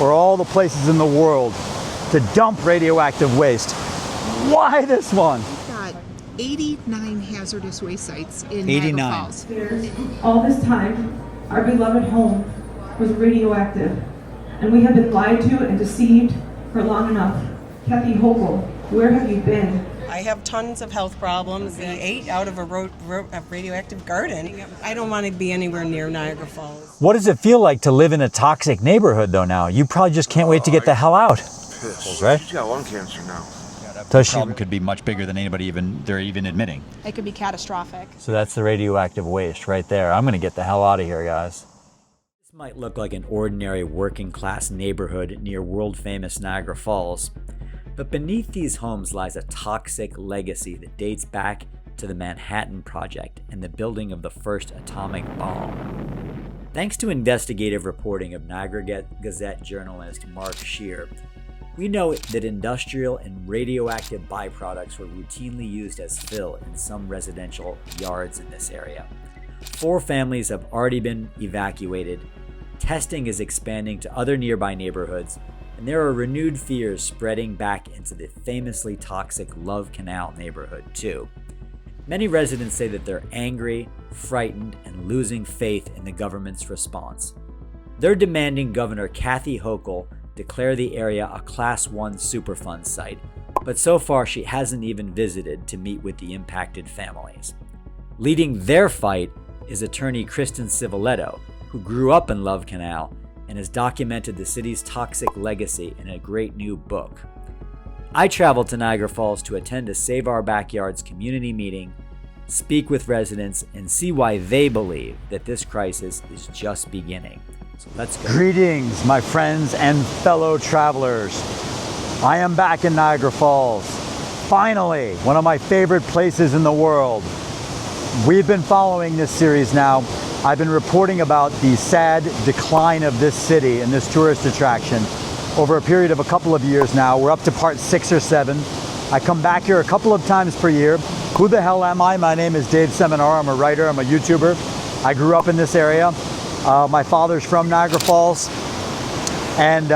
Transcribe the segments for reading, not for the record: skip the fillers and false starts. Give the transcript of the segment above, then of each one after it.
or all the places in the world to dump radioactive waste. Why this one? We've got 89 hazardous waste sites in Niagara Falls. All this time, our beloved home was radioactive, and we have been lied to and deceived for long enough. Kathy Hochul, where have you been? I have tons of health problems. We ate out of a radioactive garden. I don't want to be anywhere near Niagara Falls. What does it feel like to live in a toxic neighborhood though now? You probably just can't wait to get the hell out. Pissed. Right? She's got lung cancer now. The problem could be much bigger than anybody they're even admitting. It could be catastrophic. So that's the radioactive waste right there. I'm gonna get the hell out of here, guys. This might look like an ordinary working class neighborhood near world famous Niagara Falls. But beneath these homes lies a toxic legacy that dates back to the Manhattan Project and the building of the first atomic bomb. Thanks to investigative reporting of Niagara Gazette journalist Mark Scheer, we know that industrial and radioactive byproducts were routinely used as fill in some residential yards in this area. 4 families have already been evacuated. Testing is expanding to other nearby neighborhoods, and there are renewed fears spreading back into the famously toxic Love Canal neighborhood too. Many residents say that they're angry, frightened, and losing faith in the government's response. They're demanding Governor Kathy Hochul declare the area a Class 1 Superfund Site, but so far she hasn't even visited to meet with the impacted families. Leading their fight is attorney Christen Civiletto, who grew up in Love Canal and has documented the city's toxic legacy in a great new book. I traveled to Niagara Falls to attend a Save Our Backyards community meeting, speak with residents, and see why they believe that this crisis is just beginning. So let's go. Greetings, my friends and fellow travelers. I am back in Niagara Falls. Finally, one of my favorite places in the world. We've been following this series now. I've been reporting about the sad decline of this city and this tourist attraction over a period of a couple of years now. We're up to part 6 or 7. I come back here a couple of times per year. Who the hell am I? My name is Dave Seminar. I'm a writer. I'm a YouTuber. I grew up in this area. My father's from Niagara Falls. And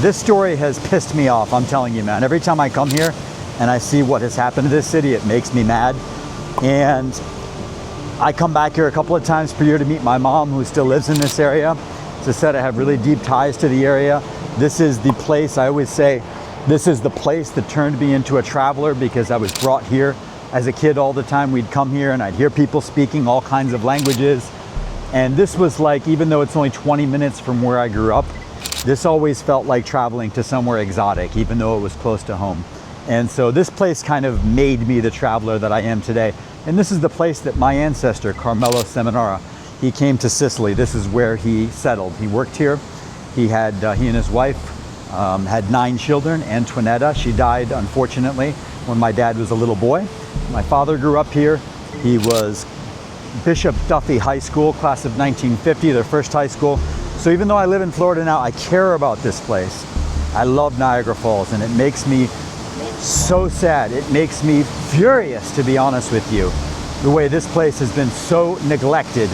this story has pissed me off, I'm telling you, man. Every time I come here and I see what has happened to this city, it makes me mad. And I come back here a couple of times per year to meet my mom, who still lives in this area. As I said, I have really deep ties to the area. This is the place, I always say, this is the place that turned me into a traveler, because I was brought here as a kid all the time. We'd come here and I'd hear people speaking all kinds of languages. And this was like, even though it's only 20 minutes from where I grew up, this always felt like traveling to somewhere exotic, even though it was close to home. And so this place kind of made me the traveler that I am today. And this is the place that my ancestor, Carmelo Seminara, he came to Sicily. This is where he settled. He worked here. He and his wife had 9 children. Antoinetta, she died unfortunately when my dad was a little boy. My father grew up here. He was Bishop Duffy High School, class of 1950, their first high school. So even though I live in Florida now, I care about this place. I love Niagara Falls, and it makes me so sad. It makes me furious, to be honest with you, the way this place has been so neglected,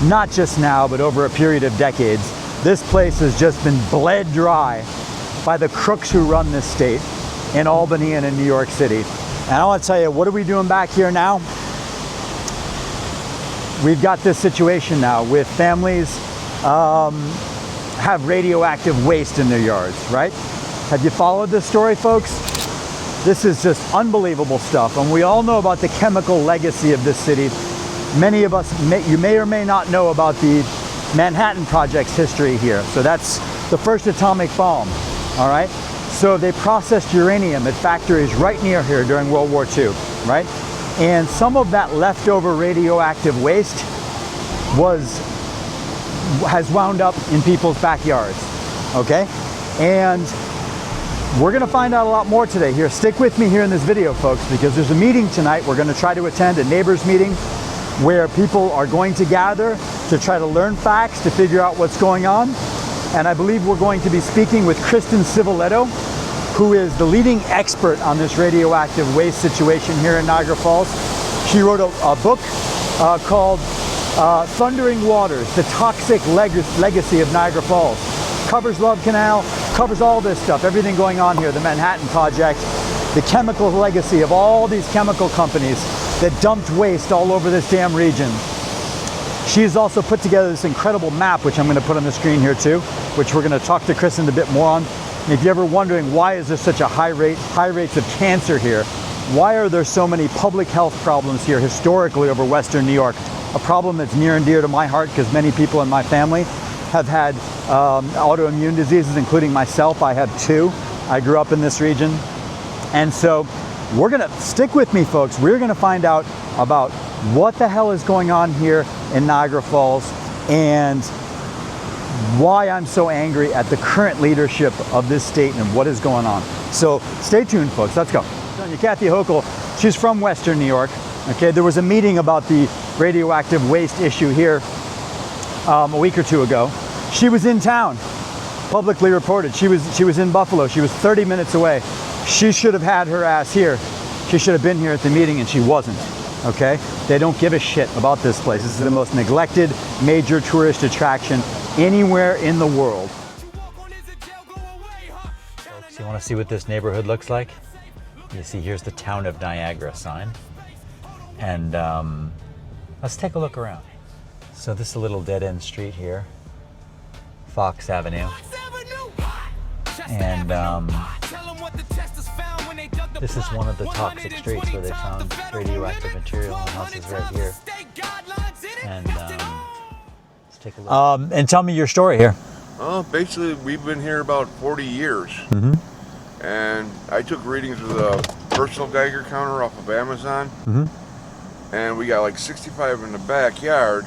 not just now, but over a period of decades. This place has just been bled dry by the crooks who run this state in Albany and in New York City. And I want to tell you, what are we doing back here now? We've got this situation now with families have radioactive waste in their yards, right? Have you followed this story, folks? This is just unbelievable stuff. And we all know about the chemical legacy of this city. Many of us, you may or may not know about the Manhattan Project's history here. So that's the first atomic bomb, all right? So they processed uranium at factories right near here during World War II, right? And some of that leftover radioactive waste has wound up in people's backyards, okay? And we're gonna find out a lot more today here. Stick with me here in this video, folks, because there's a meeting tonight. We're gonna try to attend a neighbors meeting where people are going to gather to try to learn facts, to figure out what's going on. And I believe we're going to be speaking with Christen Civiletto, who is the leading expert on this radioactive waste situation here in Niagara Falls. She wrote a book called Thundering Waters, The Toxic Legacy of Niagara Falls. covers Love Canal, covers all this stuff, everything going on here, the Manhattan Project, the chemical legacy of all these chemical companies that dumped waste all over this damn region. She's also put together this incredible map, which I'm going to put on the screen here too, which we're going to talk to Christen a bit more on. And if you're ever wondering why is there such a high rates of cancer here, why are there so many public health problems here historically over Western New York, a problem that's near and dear to my heart because many people in my family have had autoimmune diseases, including myself. I have 2. I grew up in this region. And so we're gonna, stick with me folks, we're gonna find out about what the hell is going on here in Niagara Falls and why I'm so angry at the current leadership of this state and what is going on. So stay tuned folks, let's go. Kathy Hochul, she's from Western New York. Okay, there was a meeting about the radioactive waste issue here a week or 2 ago. She was in town, publicly reported. She was in Buffalo. She was 30 minutes away. She should have had her ass here. She should have been here at the meeting and she wasn't. Okay, they don't give a shit about this place. This is the most neglected major tourist attraction anywhere in the world. Folks, you want to see what this neighborhood looks like? You see, here's the Town of Niagara sign. And let's take a look around. So this is a little dead-end street here, Fox Avenue. And this is one of the toxic streets where they found radioactive material in the houses right here. And let's take a look. And tell me your story here. Well, basically, we've been here about 40 years. Mm-hmm. And I took readings with a personal Geiger counter off of Amazon. Mm-hmm. And we got like 65 in the backyard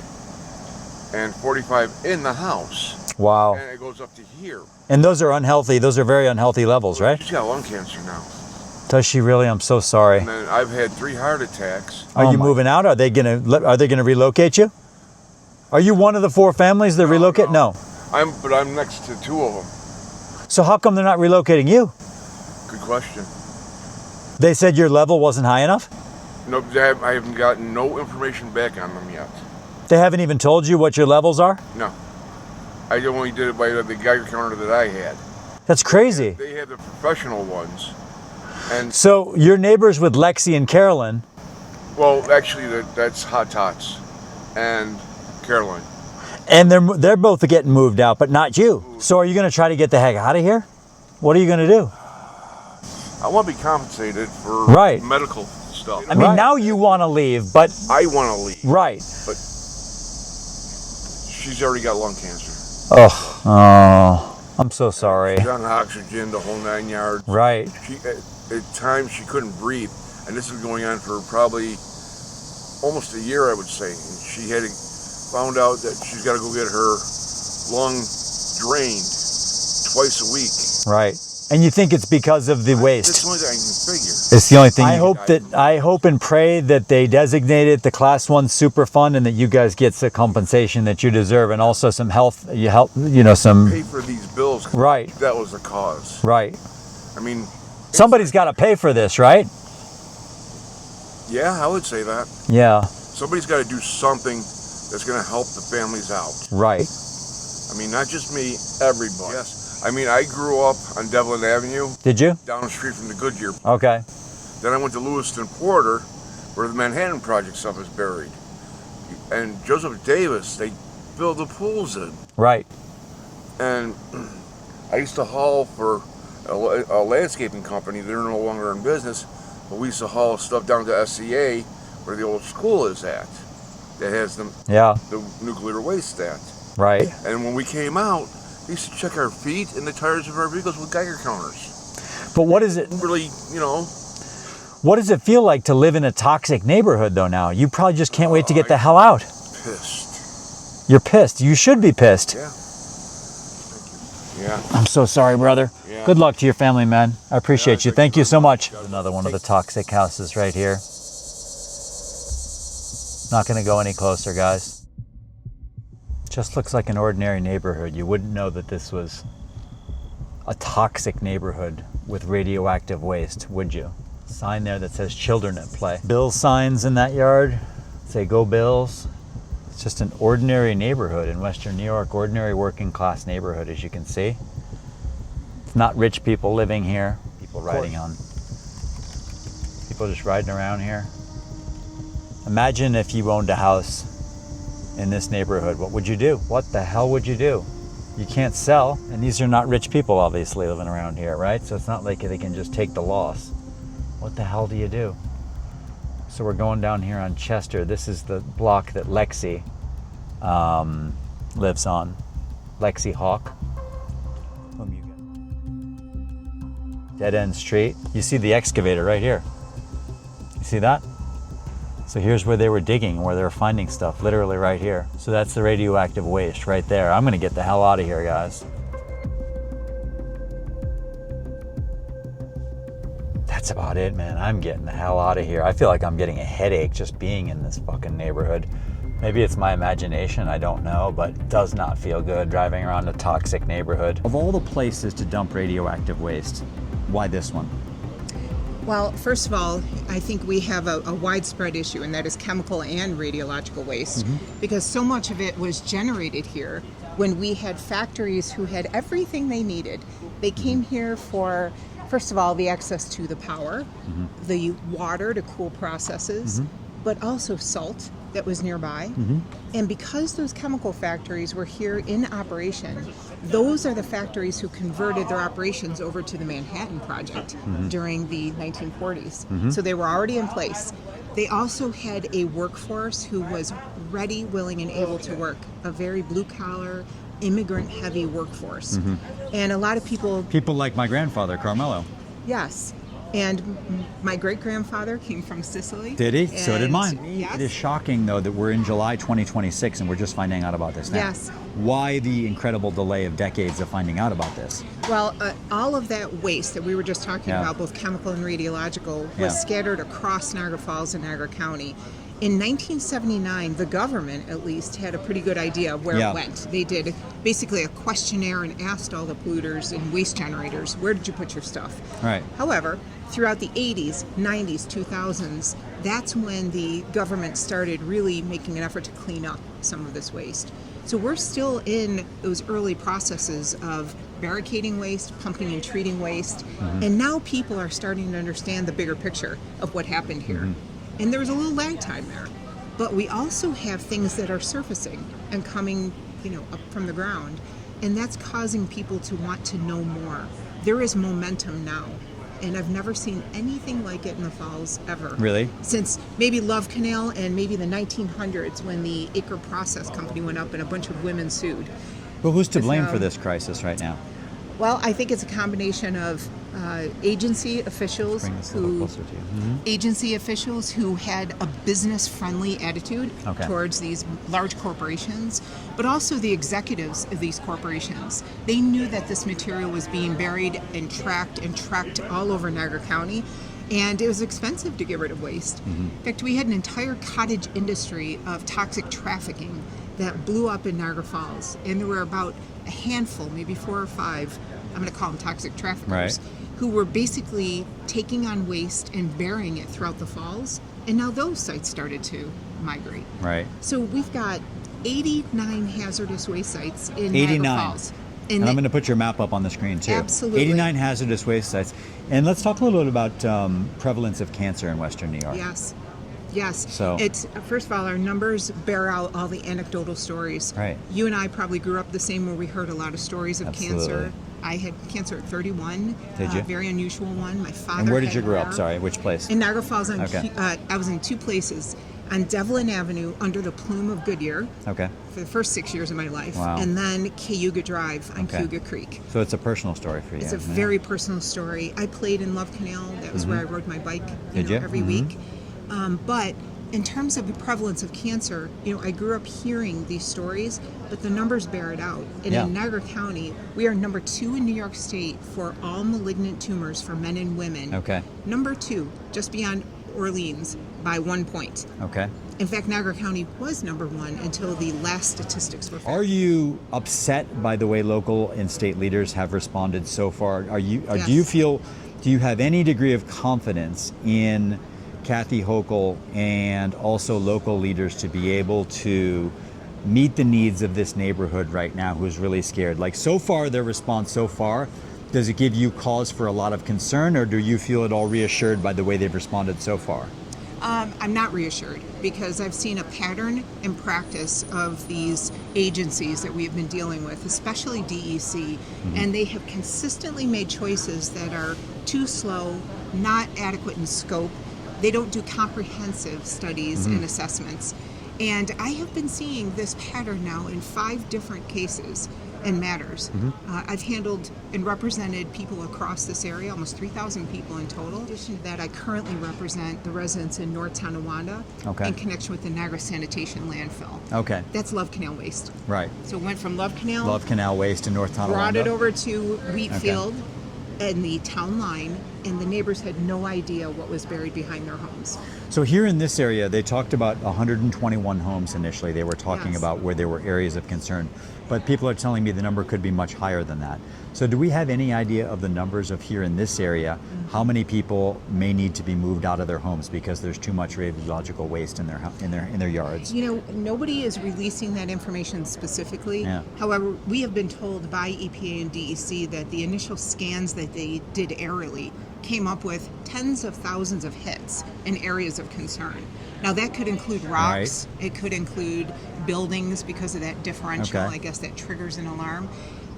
and 45 in the house. Wow. And it goes up to here. And those are unhealthy. Those are very unhealthy levels, right? She's got lung cancer now. Does she really? I'm so sorry. And then I've had 3 heart attacks. Are you moving out? Are they gonna relocate you? Are you one of the 4 families that relocate? No. But I'm next to 2 of them. So how come they're not relocating you? Good question. They said your level wasn't high enough? No, I haven't gotten no information back on them yet. They haven't even told you what your levels are? No. I only did it by the Geiger counter that I had. That's crazy. They had the professional ones. And so your neighbors with Lexi and Carolyn. Well, actually, that's Hot Tots and Carolyn. And they're both getting moved out, but not you. So are you going to try to get the heck out of here? What are you going to do? I want to be compensated for medical stuff. I mean, now you want to leave, but I want to leave. Right. But she's already got lung cancer. Oh, I'm so sorry. She's on oxygen, the whole 9 yards. Right. She, at times she couldn't breathe, and this was going on for probably almost a year, I would say. And she had found out that she's got to go get her lung drained twice a week. Right. And you think it's because of the waste? That's the only thing I can figure. It's the only thing. I hope and pray that they designate it the Class 1 Superfund and that you guys get the compensation that you deserve, and also some some pay for these bills. Right. That was the cause. Right. I mean, somebody's got to pay for this, right? Yeah, I would say that. Yeah. Somebody's got to do something that's going to help the families out. Right. I mean, not just me, everybody. Yes. I mean, I grew up on Devlin Avenue. Did you? Down the street from the Goodyear. Okay. Then I went to Lewiston Porter, where the Manhattan Project stuff is buried. And Joseph Davis, they build the pools in. Right. And I used to haul for a landscaping company. They're no longer in business, but we used to haul stuff down to SCA, where the old school is at. That has the nuclear waste at. Right. And when we came out, we used to check our feet and the tires of our vehicles with Geiger counters. But what is it? Really, What does it feel like to live in a toxic neighborhood though now? You probably just can't wait to get the hell out. Pissed. You're pissed. You should be pissed. Yeah. Yeah. I'm so sorry, brother. Yeah. Good luck to your family, man. I appreciate you. Thank you so much. Another one of the toxic houses right here. Not going to go any closer, guys. Just looks like an ordinary neighborhood. You wouldn't know that this was a toxic neighborhood with radioactive waste, would you? Sign there that says children at play. Bills signs in that yard say go Bills. It's just an ordinary neighborhood in Western New York, ordinary working class neighborhood, as you can see. It's not rich people living here. People just riding around here. Imagine if you owned a house in this neighborhood. What would you do? What the hell would you do? You can't sell, and these are not rich people obviously living around here, right? So it's not like they can just take the loss. What the hell do you do? So we're going down here on Chester. This is the block that Lexi lives on. Lexi Hawk. Dead end street. You see the excavator right here. You see that? So here's where they were digging, where they were finding stuff, literally right here. So that's the radioactive waste right there. I'm gonna get the hell out of here, guys. That's about it, man. I'm getting the hell out of here. I feel like I'm getting a headache just being in this fucking neighborhood. Maybe it's my imagination, I don't know, but it does not feel good driving around a toxic neighborhood. Of all the places to dump radioactive waste, why this one? Well, first of all, I think we have a widespread issue, and that is chemical and radiological waste, because so much of it was generated here when we had factories who had everything they needed. They came here for, first of all, the access to the power, the water to cool processes, but also salt that was nearby. And because those chemical factories were here in operation, those are the factories who converted their operations over to the Manhattan Project during the 1940s. So they were already in place. They also had a workforce who was ready, willing, and able to work, a very blue-collar, immigrant-heavy workforce. And a lot of people... People like my grandfather, Carmelo. Yes. And my great-grandfather came from Sicily. Did he? So did mine. Yes. It is shocking, though, that we're in July 2026 and we're just finding out about this now. Yes. Why the incredible delay of decades of finding out about this? Well, all of that waste that we were just talking about, both chemical and radiological, was scattered across Niagara Falls and Niagara County. In 1979, the government, at least, had a pretty good idea of where it went. They did basically a questionnaire and asked all the polluters and waste generators, where did you put your stuff? Right. However, throughout the 80s, 90s, 2000s, that's when the government started really making an effort to clean up some of this waste. So we're still in those early processes of barricading waste, pumping and treating waste, and now people are starting to understand the bigger picture of what happened here. And there's a little lag time there. But we also have things that are surfacing and coming, up from the ground, and that's causing people to want to know more. There is momentum now, and I've never seen anything like it in the Falls ever. Really? Since maybe Love Canal and maybe the 1900s when the Acre Process Company went up and a bunch of women sued. But who's to blame for this crisis right now? Well, I think it's a combination of agency officials who had a business-friendly attitude towards these large corporations, but also the executives of these corporations. They knew that this material was being buried and tracked all over Niagara County, and it was expensive to get rid of waste. In fact, we had an entire cottage industry of toxic trafficking that blew up in Niagara Falls, and there were about a handful, maybe 4 or 5, I'm going to call them toxic traffickers, who were basically taking on waste and burying it throughout the falls, and now those sites started to migrate. Right. So we've got 89 hazardous waste sites in Niagara Falls. And I'm going to put your map up on the screen too. Absolutely. 89 hazardous waste sites. And let's talk a little bit about prevalence of cancer in Western New York. Yes. So it's, first of all, our numbers bear out all the anecdotal stories. Right. You and I probably grew up the same, where we heard a lot of stories of cancer. I had cancer at 31. Did you? Very unusual one. My father. And where did you grow up? Sorry, which place? In Niagara Falls. I was in 2 places. On Devlin Avenue, under the plume of Goodyear. Okay. For the first 6 years of my life. Wow. And then Cayuga Drive on Cayuga Creek. So it's a personal story for you. It's a very personal story. I played in Love Canal. That was where I rode my bike every week. But in terms of the prevalence of cancer, I grew up hearing these stories, but the numbers bear it out. And in Niagara County, we are number 2 in New York State for all malignant tumors for men and women. Okay. Number 2, just beyond Orleans by 1 point. Okay. In fact, Niagara County was number 1 until the last statistics were found. Are you upset by the way local and state leaders have responded so far? Yes. Do you have any degree of confidence in Kathy Hochul and also local leaders to be able to meet the needs of this neighborhood right now who's really scared? Like, so far, their response so far, does it give you cause for a lot of concern, or do you feel at all reassured by the way they've responded so far? I'm not reassured, because I've seen a pattern and practice of these agencies that we've been dealing with, especially DEC, and they have consistently made choices that are too slow, not adequate in scope. They don't do comprehensive studies and assessments. And I have been seeing this pattern now in 5 different cases and matters. I've handled and represented people across this area, almost 3,000 people in total. In addition to that, I currently represent the residents in North Tonawanda in connection with the Niagara Sanitation Landfill. Okay. That's Love Canal waste. Right. So it went from Love Canal, Love Canal waste in North Tonawanda. brought it over to Wheatfield and the town line, and the neighbors had no idea what was buried behind their homes. So here in this area, they talked about 121 homes initially. They were talking about where there were areas of concern. But people are telling me the number could be much higher than that. So do we have any idea of the numbers of here in this area, how many people may need to be moved out of their homes because there's too much radiological waste in their yards? You know, nobody is releasing that information specifically. However, we have been told by EPA and DEC that the initial scans that they did aerially came up with tens of thousands of hits in areas of concern. Now that could include rocks, it could include buildings because of that differential, I guess that triggers an alarm.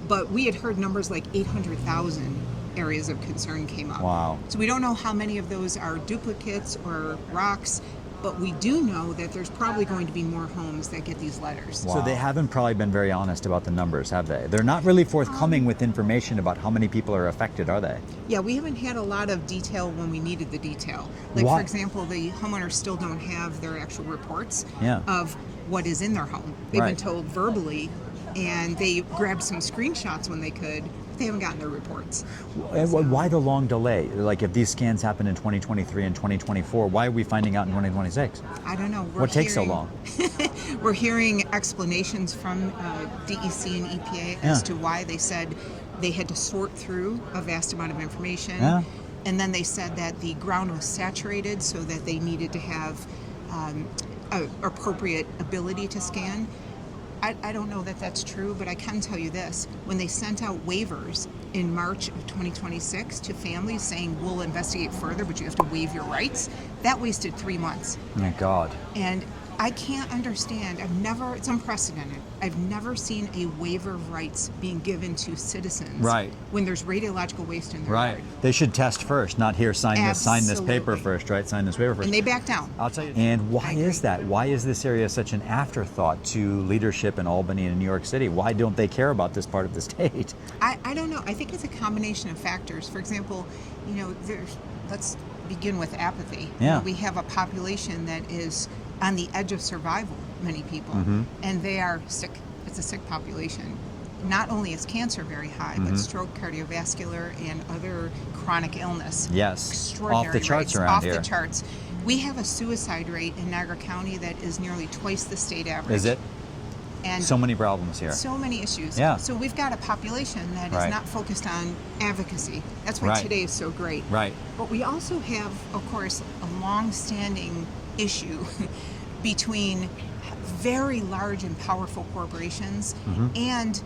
But we had heard numbers like 800,000 areas of concern came up. Wow. So we don't know how many of those are duplicates or rocks, but we do know that there's probably going to be more homes that get these letters. So they haven't probably been very honest about the numbers, have they? They're not really forthcoming with information about how many people are affected, are they? Yeah, we haven't had a lot of detail when we needed the detail. Like, for example, the homeowners still don't have their actual reports of what is in their home. They've been told verbally, and they grabbed some screenshots when they could. They haven't gotten their reports. Why the long delay? Like, if these scans happen in 2023 and 2024, why are we finding out in 2026? I don't know. What takes so long? We're hearing explanations from DEC and EPA as to why they said they had to sort through a vast amount of information. And then they said that the ground was saturated, so that they needed to have appropriate ability to scan. I don't know that that's true, but I can tell you this. When they sent out waivers in March of 2026 to families saying, we'll investigate further, but you have to waive your rights, that wasted 3 months. Oh my God. And I can't understand. It's unprecedented. I've never seen a waiver of rights being given to citizens when there's radiological waste in their yard. They should test first, not here, sign this paper first, right? Sign this paper first. And they back down. I'll tell you. And why is that? Why is this area such an afterthought to leadership in Albany and New York City? Why don't they care about this part of the state? I don't know. I think it's a combination of factors. For example, let's begin with apathy. We have a population that is on the edge of survival, many people, and they are sick. It's a sick population. Not only is cancer very high, but stroke, cardiovascular, and other chronic illness. Extraordinary off the charts rates, around here. Off the charts. We have a suicide rate in Niagara County that is nearly twice the state average. Is it? And so many problems here. So many issues. So we've got a population that is not focused on advocacy. That's why today is so great. But we also have, of course, a long-standing issue between very large and powerful corporations and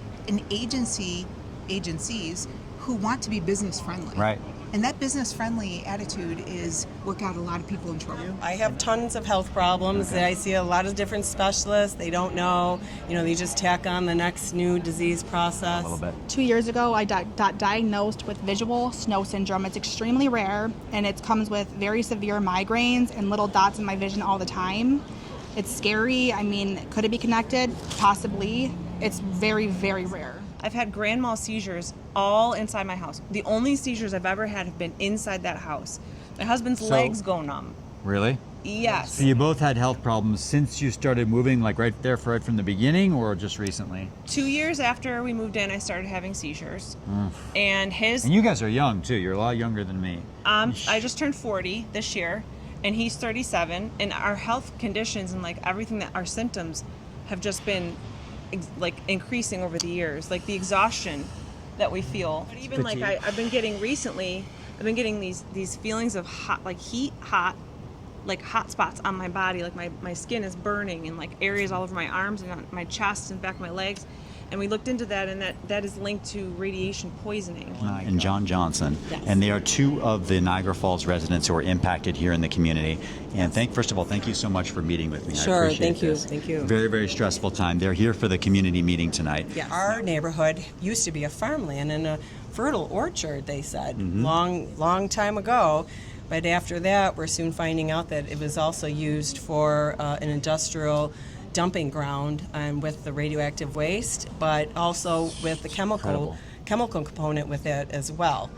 agencies who want to be business friendly. And that business friendly attitude is what got a lot of people in trouble. I have tons of health problems. I see a lot of different specialists. They don't know. They just tack on the next new disease process. A little bit. 2 years ago, I got diagnosed with visual snow syndrome. It's extremely rare, and it comes with very severe migraines and little dots in my vision all the time. It's scary. I mean, could it be connected? Possibly. It's very, very rare. I've had grand mal seizures all inside my house. The only seizures I've ever had have been inside that house. My husband's legs go numb. Really? Yes. So you both had health problems since you started moving, like right from the beginning, or just recently? 2 years after we moved in, I started having seizures. And you guys are young too. You're a lot younger than me. I just turned 40 this year, and he's 37. And our health conditions and everything that our symptoms have just been increasing over the years, like the exhaustion that we feel. But even I've been getting recently, I've been getting these feelings of hot, like heat, hot, like hot spots on my body, like my skin is burning, and like areas all over my arms and on my chest and back of my legs. And we looked into that, and that is linked to radiation poisoning. And John Johnson. Yes. And they are two of the Niagara Falls residents who are impacted here in the community. And first of all, thank you so much for meeting with me. Sure, I appreciate thank you, this. thank you. Very, very stressful time. They're here for the community meeting tonight. Yeah, our neighborhood used to be a farmland and a fertile orchard, they said, long time ago. But after that, we're soon finding out that it was also used for an industrial dumping ground with the radioactive waste, but also with the chemical component with it as well.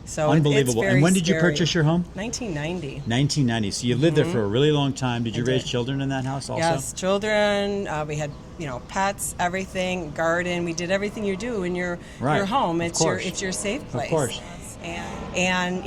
So Unbelievable. It's very And when did you scary. purchase your home? 1990. 1990. So you lived there for a really long time. Did you raise children in that house also? Yes, children. We had pets, everything, garden. We did everything you do in your home. It's your safe place. Of course. And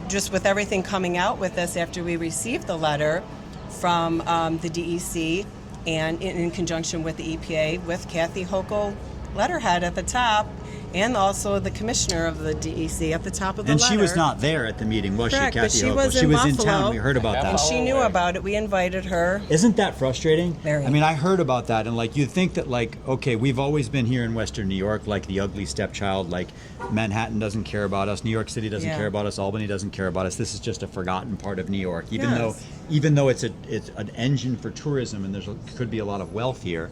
just with everything coming out with us after we received the letter from the DEC and in conjunction with the EPA, with Kathy Hochul letterhead at the top, and also the commissioner of the DEC at the top of the letter. And she was not there at the meeting, was Correct, she, but Kathy she Hochul? was in She was in Buffalo. town. We heard about that. And she knew about it. We invited her. Isn't that frustrating? Very. I mean, I heard about that, and like, you think that, like, okay, we've always been here in Western New York, like the ugly stepchild, like Manhattan doesn't care about us, New York City doesn't care about us, Albany doesn't care about us. This is just a forgotten part of New York, even though it's an engine for tourism, and could be a lot of wealth here.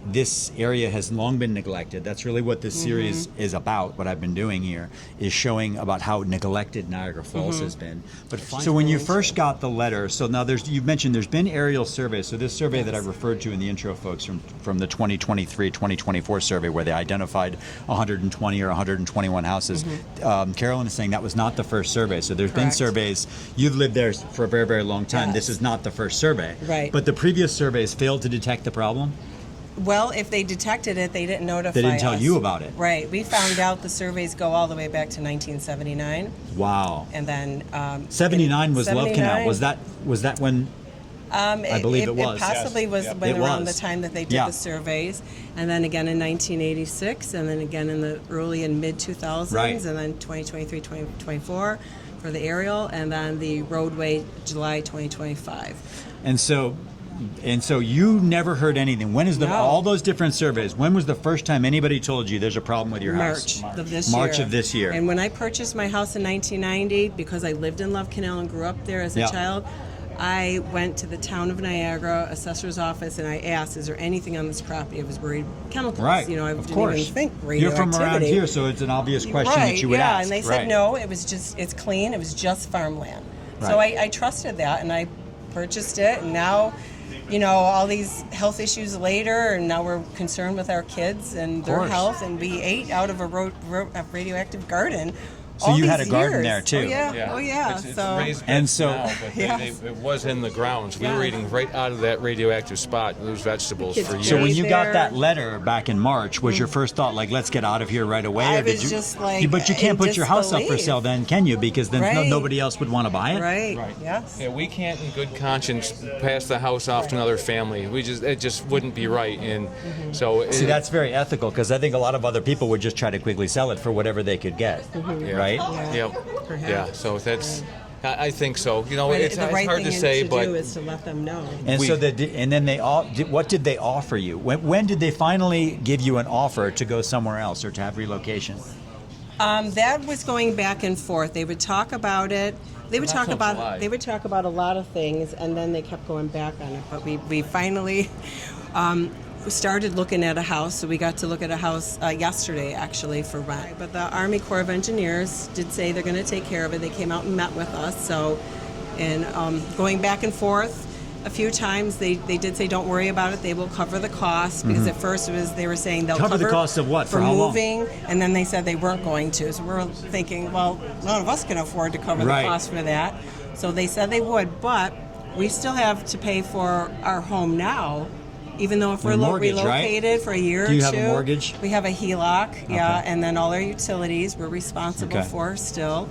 This area has long been neglected. That's really what this series is about. What I've been doing here is showing about how neglected Niagara Falls has been. But so when you first got the letter, so now you've mentioned there's been aerial surveys. So this survey that I referred to in the intro, folks, from the 2023-2024 survey, where they identified 120 or 121 houses. Carolyn is saying that was not the first survey. So there's been surveys. You've lived there for a very, very long time. This is not the first survey. Right. But the previous surveys failed to detect the problem. Well, if they detected it, they didn't notify us. They didn't tell you about it. Right. We found out the surveys go all the way back to 1979. Wow. And then 79 was Love Canal. Was that when? I believe it was. It possibly was when around the time that they did the surveys, and then again in 1986, and then again in the early and mid 2000s, and then 2023, 2024 for the aerial, and then the roadway July 2025. And so you never heard anything. When is all those different surveys? When was the first time anybody told you there's a problem with your house? March of this year. March of this year. And when I purchased my house in 1990, because I lived in Love Canal and grew up there as a child, I went to the town of Niagara assessor's office and I asked, "Is there anything on this property?" I was worried chemicals. Right. I of didn't course. even think You're radioactivity. from around here, so it's an obvious question that you would ask. And they said no. It was it's clean. It was just farmland. So I trusted that, and I purchased it, and now. All these health issues later, and now we're concerned with our kids and their health, and we ate out of a radioactive garden. So you had a garden there too. Oh yeah. It's So raised and beds so now, but it was in the grounds. We were eating right out of that radioactive spot, those vegetables for years. So when you got that letter back in March, was your first thought like, let's get out of here right away? I or did was you, just like, but you can't put your house up for disbelief. sale then, can you? Because then nobody else would want to buy it. Right. Right. Yes. Yeah, we can't in good conscience pass the house off to another family. It just wouldn't be right. And so See, that's very ethical, because I think a lot of other people would just try to quickly sell it for whatever they could get, right? Yeah, so that's, I think so. But It's the right hard thing to say, to but do is to let them know. And then what did they offer you? When did they finally give you an offer to go somewhere else or to have relocation? That was going back and forth. They would talk about it. They would talk about a lot of things, and then they kept going back on it. But we finally started looking at a house. So we got to look at a house yesterday, actually, for rent. But the Army Corps of Engineers did say they're going to take care of it. They came out and met with us. So, and going back and forth a few times, they did say, don't worry about it. They will cover the cost, because at first they were saying they'll cover the cost of what? For how long? moving, and then they said they weren't going to. So we're thinking, well, none of us can afford to cover the cost for that. So they said they would, but we still have to pay for our home now, even though if we're relocated for a year or two. Do you have a mortgage? We have a HELOC, and then all our utilities we're responsible for still.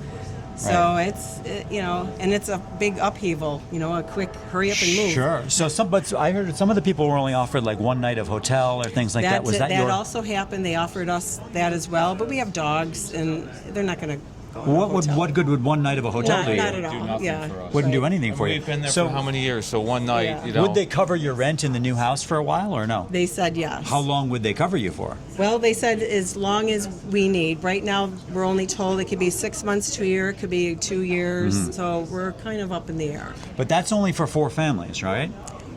So it's and it's a big upheaval. A quick hurry up and move. Sure. So but I heard some of the people were only offered like one night of hotel or things like that. Was that also happened? They offered us that as well, but we have dogs, and they're not going to go in a hotel. What good would one night of a hotel do you? Not at all. Yeah. Wouldn't do anything for you. We've been there So for how many years? So one night, Yeah. you know. would they cover your rent in the new house for a while or no? They said yes. How long would they cover you for? Well, they said as long as we need. Right now, we're only told it could be 6 months to a year, it could be 2 years. Mm-hmm. So we're kind of up in the air. But that's only for 4 families, right?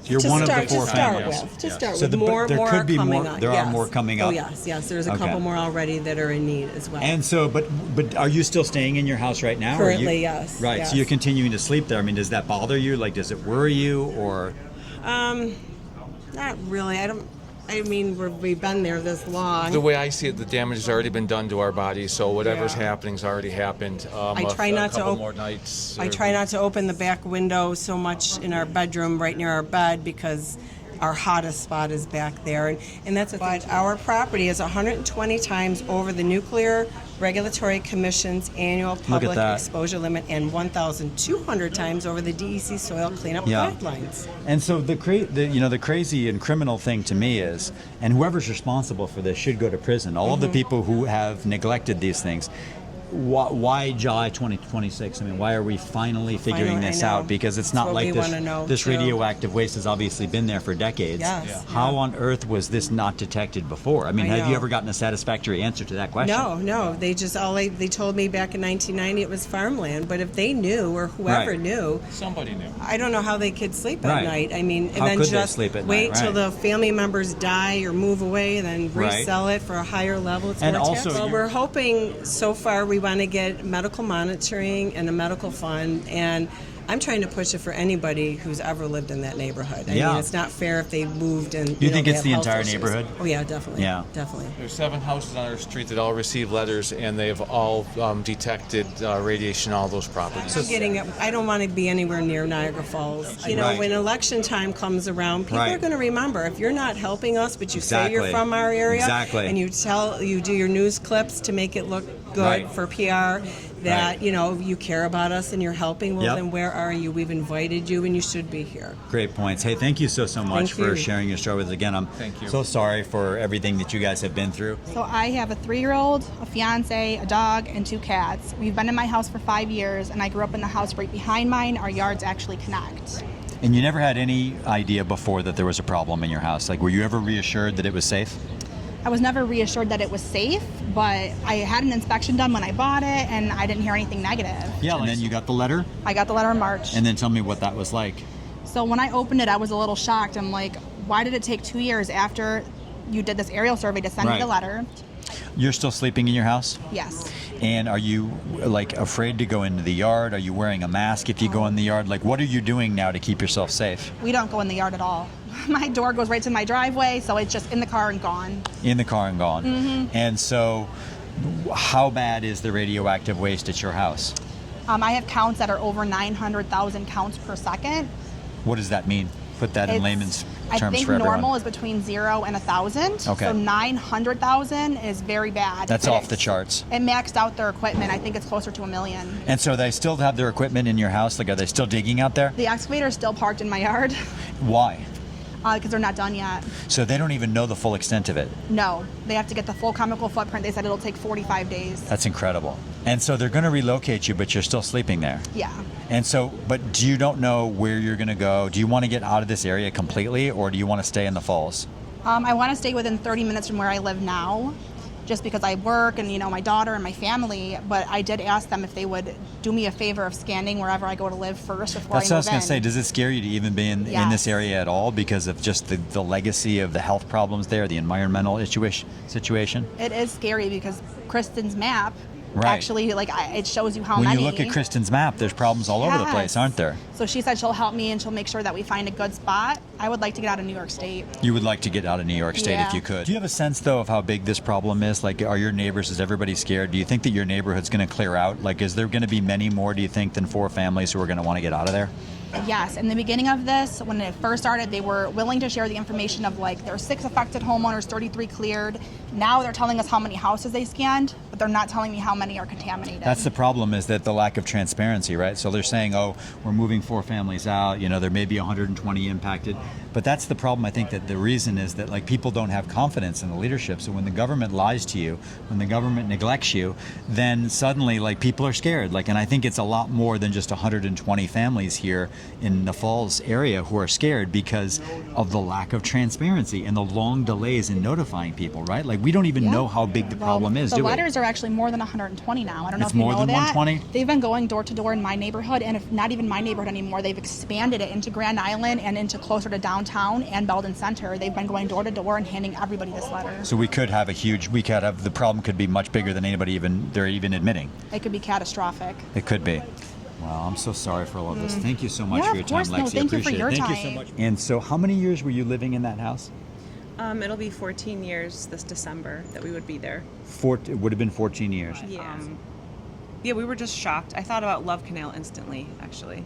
You're To one start, of the 4 to start families. with. To start So with. but More there are could be coming more. on. There yes. are more coming up. Oh, yes. There's a Okay. couple more already that are in need as well. And so, but are you still staying in your house right now? or Currently, you, yes, Right. yes. So you're continuing to sleep there. I mean, does that bother you? Like, does it worry you, or? Not really. We've been there this long. The way I see it, the damage has already been done to our bodies, so whatever's happening's already happened. I try not to couple more nights. I try not to open the back window so much in our bedroom right near our bed because our hottest spot is back there. And that's a thing. But our property is 120 times over the Nuclear Regulatory Commission's annual public that. exposure limit and 1,200 times over the DEC soil cleanup Yeah. guidelines. And so the crazy and criminal thing to me is, and whoever's responsible for this should go to prison. All of the people who have neglected these things. Why July 2026? I mean, why are we finally figuring Finally, I this know. out? Because it's That's not what like we wanna know, this too. radioactive waste has obviously been there for decades. Yes. Yeah. How on earth was this not detected before? I mean, I have you know. ever gotten a satisfactory answer to that question? No. They just they told me back in 1990 it was farmland. But if they knew or whoever Right. knew, Somebody knew. I don't know how they could sleep Right. at night. I mean, and How then could they just sleep at wait night? till Right. the family members die or move away, then Right. resell it for a higher level. It's And more also taxable. Well, you're- we're hoping so far we want to get medical monitoring and a medical fund, and I'm trying to push it for anybody who's ever lived in that neighborhood. I Yeah. mean, it's not fair if they moved and You think they it's have the health entire issues. neighborhood? Oh yeah, definitely. Yeah. Definitely. There's 7 houses on our street that all received letters, and they've all detected radiation on all those properties. I don't want to be anywhere near Niagara Falls. You know, Right. when election time comes around, people Right. are going to remember if you're not helping us, but you say you're Exactly. from our area, Exactly. and you do your news clips to make it look good Right. for PR. That Right. you care about us and you're helping. Well, Yep. then where are you? We've invited you, and you should be here. Great points. Hey, thank you so much Thank for you. sharing your story with us. Again, I'm Thank you. so sorry for everything that you guys have been through. So I have a 3-year-old, a fiance, a dog, and 2 cats. We've been in my house for 5 years, and I grew up in the house right behind mine. Our yards actually connect. And you never had any idea before that there was a problem in your house? Like, were you ever reassured that it was safe? I was never reassured that it was safe, but I had an inspection done when I bought it, and I didn't hear anything negative. Yeah. And then you got the letter? I got the letter in March. And then tell me what that was like. So when I opened it, I was a little shocked. I'm like, why did it take 2 years after you did this aerial survey to send me the Right. letter? You're still sleeping in your house? Yes. And are you, like, afraid to go into the yard? Are you wearing a mask if you go in the yard? Like, what are you doing now to keep yourself safe? We don't go in the yard at all. My door goes right to my driveway, so it's just in the car and gone. In the car and gone. Mm-hmm. And so, how bad is the radioactive waste at your house? I have counts that are over 900,000 counts per second. What does that mean? Put that in It's- layman's I terms think for everyone. normal is between 0 and 1,000. Okay. So 900,000 is very bad. That's But off the it's- charts. It maxed out their equipment. I think it's closer to 1 million. And so they still have their equipment in your house? Like, are they still digging out there? The excavator is still parked in my yard Why? because they're not done yet. So they don't even know the full extent of it. No, they have to get the full chemical footprint. They said it'll take 45 days. That's incredible. And so they're going to relocate you, but you're still sleeping there. Yeah. And so, but you don't know where you're going to go. Do you want to get out of this area completely, or do you want to stay in the falls? I want to stay within 30 minutes from where I live now, just because I work and, my daughter and my family. But I did ask them if they would do me a favor of scanning wherever I go to live first before That's what I I was move going to say. in. Does it scare you to even be in Yes. this area at all because of just the legacy of the health problems there, the environmental situation? It is scary because Kristen's map Right. actually, it shows you how When many. you look at Kristen's map, there's problems all over the place, Yes. aren't there? So she said she'll help me and she'll make sure that we find a good spot. I would like to get out of New York State. You would like to get out of New York State if Yeah. you could. Do you have a sense, though, of how big this problem is? Like, are your neighbors, is everybody scared? Do you think that your neighborhood's going to clear out? Like, is there going to be many more, do you think, than 4 families who are going to want to get out of there? Yes, in the beginning of this, when it first started, they were willing to share the information of there are 6 affected homeowners, 33 cleared. Now they're telling us how many houses they scanned, but but they're not telling me how many are contaminated. That's the problem, is that the lack of transparency, right? So they're saying, oh, we're moving 4 families out, there may be 120 impacted. But that's the problem. I think that the reason is that like people don't have confidence in the leadership. So when the government lies to you, when the government neglects you, then suddenly like people are scared. And I think it's a lot more than just 120 families here in the Falls area who are scared because of the lack of transparency and the long delays in notifying people, right? Like we don't even know how big the problem is, the do we? letters are actually more than 120 now. I don't know It's if you more know than that. 120? They've been going door to door in my neighborhood, and if not even my neighborhood anymore, they've expanded it into Grand Island and into closer to downtown and Belden Center. They've been going door to door and handing everybody this letter. So we could have the problem could be much bigger than they're even admitting. It could be catastrophic. It could be. Well, I'm so sorry for all of this. Thank you so much Yeah, for your of time, course. Lexi. No, thank you for Appreciate your it. Thank you time. so much. And so how many years were you living in that house? It'll be 14 years this December that we would be there. It would have been 14 years. Yeah. Yeah, we were just shocked. I thought about Love Canal instantly, actually.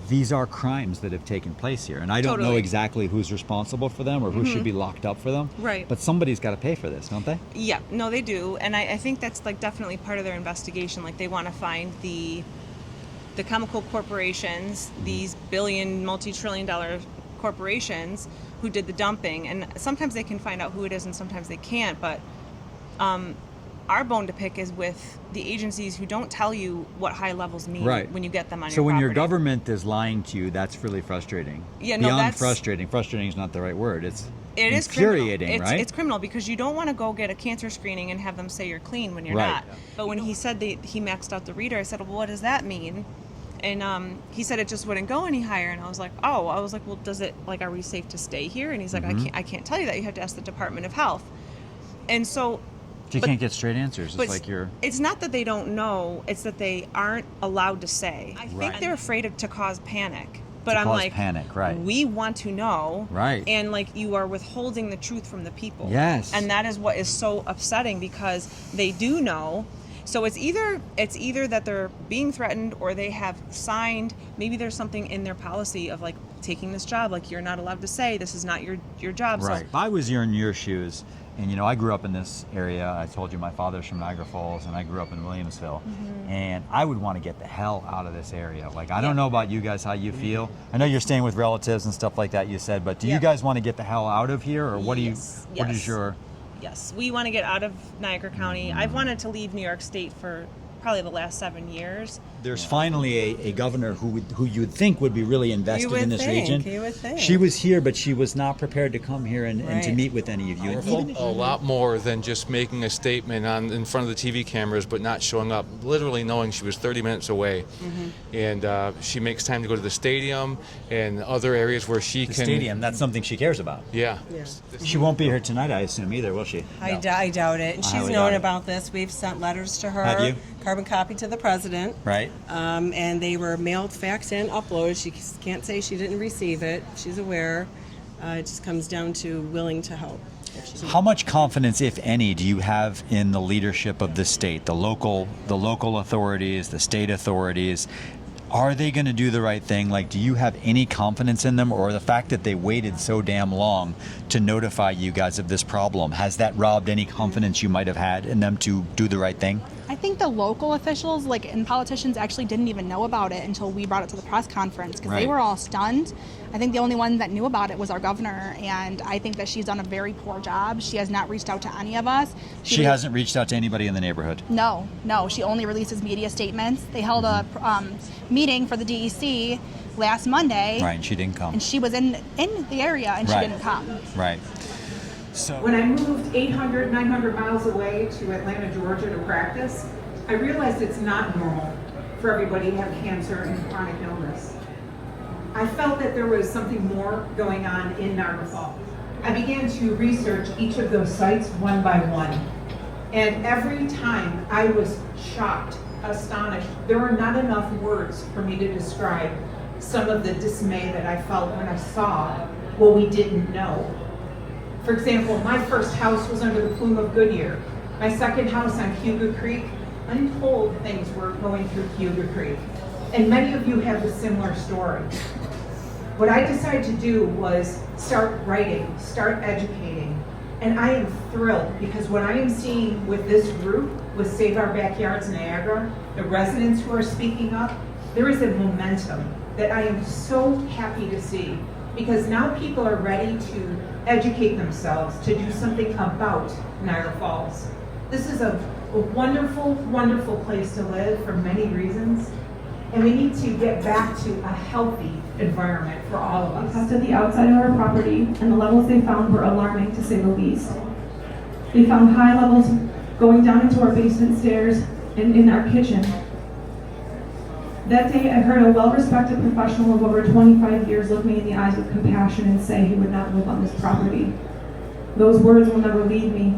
These are crimes that have taken place here, and I don't know Totally. exactly who's responsible for them or who should be locked up for them. Right. But somebody's got to pay for this, don't they? Yeah, no, they do. And I think that's like definitely part of their investigation. Like they want to find the chemical corporations, these billion, multi-trillion dollar corporations who did the dumping. And sometimes they can find out who it is and sometimes they can't. But our bone to pick is with the agencies who don't tell you what high levels mean when you get them on your property. So when your government is lying to you, that's really frustrating. Yeah, no, Beyond that's frustrating. Frustrating is not the right word. It is infuriating, criminal. Right? It's criminal because you don't want to go get a cancer screening and have them say you're clean when you're not. But when he said he maxed out the reader, I said, well, what does that mean? And he said it just wouldn't go any higher. And I was like, well, does it, like, are we safe to stay here? And he's like, I can't tell you that. You have to ask the Department of Health. And so... You can't get straight answers. It's like you're... It's not that they don't know. It's that they aren't allowed to say. I think they're afraid to cause panic. But I'm like, panic, right? We want to know, right? And like you are withholding the truth from the people. Yes. And that is what is so upsetting because they do know. So it's either that they're being threatened or they have signed. Maybe there's something in their policy of like taking this job. Like you're not allowed to say this is not your job. Right. So, if I was in your shoes. And I grew up in this area. I told you my father's from Niagara Falls, and I grew up in Williamsville. And I would want to get the hell out of this area. Like, I don't know about you guys, how you feel. I know you're staying with relatives and stuff like that, you said, but do you guys want to get the hell out of here, or what Yes. what is your... Yes, we want to get out of Niagara County. I've wanted to leave New York State for probably the last 7 years. There's finally a governor who you'd think would be really invested in this region. You would think. She was here, but she was not prepared to come here and to meet with any of you. A lot more than just making a statement in front of the TV cameras, but not showing up. Literally knowing she was 30 minutes away, and she makes time to go to the stadium and other areas where she can. Stadium. That's something she cares about. Yeah. She won't be here tonight, I assume, either, will she? I doubt it. And she's known about this. We've sent letters to her. Have you? Carbon copy to the president. Right. And they were mailed, faxed, and uploaded. She can't say she didn't receive it. She's aware. It just comes down to willing to help. How much confidence, if any, do you have in the leadership of the state, the local authorities, the state authorities? Are they going to do the right thing? Like, do you have any confidence in them, or the fact that they waited so damn long to notify you guys of this problem, has that robbed any confidence you might have had in them to do the right thing? I think the local officials, and politicians, actually didn't even know about it until we brought it to the press conference because they were all stunned. I think the only one that knew about it was our governor, and I think that she's done a very poor job. She has not reached out to any of us. She hasn't reached out to anybody in the neighborhood? No. She only releases media statements. They held a meeting for the DEC last Monday. Right, and she didn't come. And she was in the area, and she didn't come. Right. So when I moved 800, 900 miles away to Atlanta, Georgia to practice, I realized it's not normal for everybody to have cancer and chronic illness. I felt that there was something more going on in Niagara Falls. I began to research each of those sites one by one. And every time I was shocked, astonished. There are not enough words for me to describe some of the dismay that I felt when I saw what we didn't know. For example, my first house was under the plume of Goodyear. My second house on Cayuga Creek, untold things were going through Cayuga Creek. And many of you have a similar story. What I decided to do was start writing, start educating, And I am thrilled because what I am seeing with this group, with Save Our Backyards Niagara, the residents who are speaking up, there is a momentum that I am so happy to see, because now people are ready to educate themselves to do something about Niagara Falls. This is a wonderful, wonderful place to live for many reasons, and we need to get back to a healthy environment for all of They us. tested the outside of our property, and the levels they found were alarming, to say the least. They found high levels going down into our basement stairs and in our kitchen. That day, I heard a well-respected professional of over 25 years look me in the eyes with compassion and say he would not live on this property. Those words will never leave me,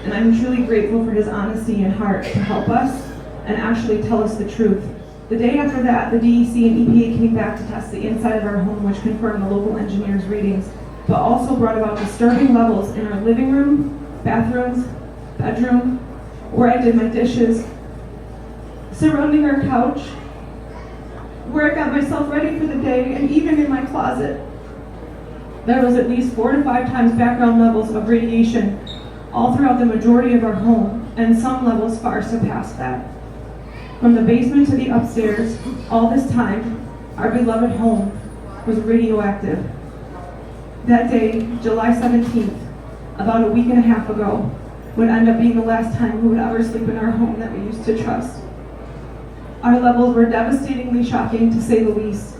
and I'm truly grateful for his honesty and heart to help us and actually tell us the truth. The day after that, the DEC and EPA came back to test the inside of our home, which confirmed the local engineer's readings, but also brought about disturbing levels in our living room, bathrooms, bedroom, where I did my dishes, surrounding our couch, where I got myself ready for the day, and even in my closet. There was at least 4 to 5 times background levels of radiation all throughout the majority of our home, and some levels far surpassed that. From the basement to the upstairs, all this time, our beloved home was radioactive. That day, July 17th, about a week and a half ago, would end up being the last time we would ever sleep in our home that we used to trust. Our levels were devastatingly shocking, to say the least.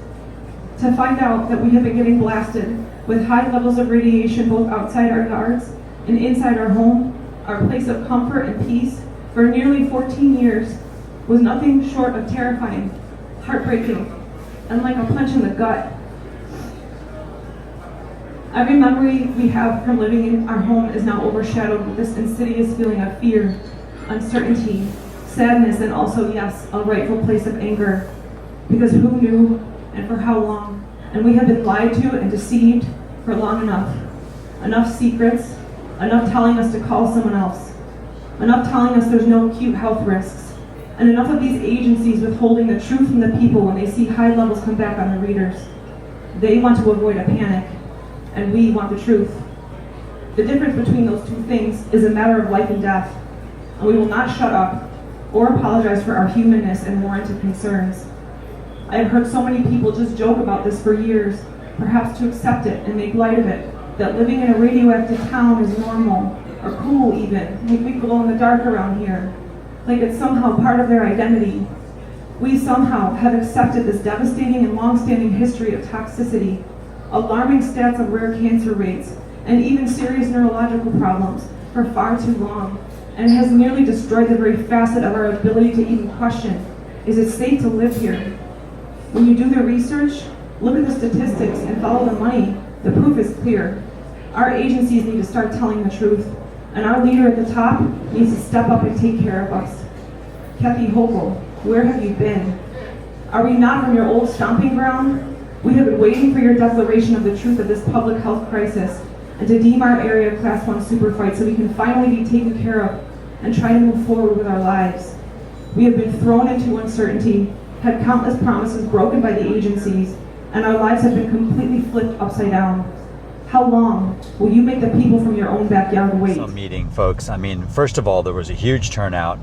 To find out that we had been getting blasted with high levels of radiation both outside our yards and inside our home, our place of comfort and peace, for nearly 14 years, was nothing short of terrifying, heartbreaking, and like a punch in the gut. Every memory we have from living in our home is now overshadowed with this insidious feeling of fear, uncertainty, sadness, and also, yes, a rightful place of anger. Because who knew and for how long? And we have been lied to and deceived for long enough. Enough secrets, enough telling us to call someone else, enough telling us there's no acute health risks, and enough of these agencies withholding the truth from the people when they see high levels come back on the readers. They want to avoid a panic, and we want the truth. The difference between those two things is a matter of life and death, and we will not shut up or apologize for our humanness and warranted concerns. I have heard so many people just joke about this for years, perhaps to accept it and make light of it, that living in a radioactive town is normal, or cool even, like we glow in the dark around here, like it's somehow part of their identity. We somehow have accepted this devastating and long-standing history of toxicity, alarming stats of rare cancer rates, and even serious neurological problems for far too long, and has nearly destroyed the very facet of our ability to even question, is it safe to live here? When you do the research, look at the statistics, and follow the money, the proof is clear. Our agencies need to start telling the truth, and our leader at the top needs to step up and take care of us. Kathy Hochul, where have you been? Are we not from your old stomping ground? We have been waiting for your declaration of the truth of this public health crisis, and to deem our area Class 1 superfund so we can finally be taken care of and try to move forward with our lives. We have been thrown into uncertainty, had countless promises broken by the agencies, and our lives have been completely flipped upside down. How long will you make the people from your own backyard wait? Some meeting, folks. I mean, first of all, there was a huge turnout.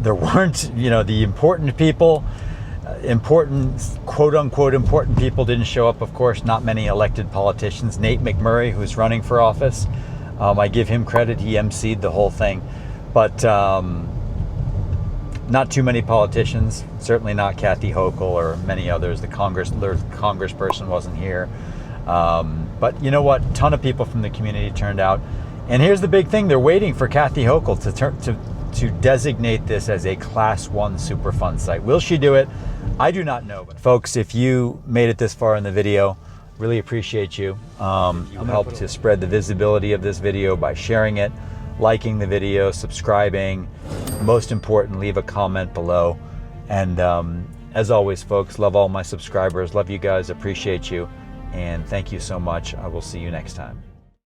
There weren't, the important people, quote unquote important people didn't show up, of course. Not many elected politicians. Nate McMurray, who's running for office, I give him credit. He emceed the whole thing. But not too many politicians, certainly not Kathy Hochul or many others. The congressperson wasn't here. But you know what? A ton of people from the community turned out. And here's the big thing. They're waiting for Kathy Hochul to designate this as a Class 1 Superfund site. Will she do it? I do not know. But folks, if you made it this far in the video, really appreciate you. You help to spread the visibility of this video by sharing it, liking the video, subscribing. Most important, leave a comment below. And as always, folks, love all my subscribers. Love you guys. Appreciate you. And thank you so much. I will see you next time.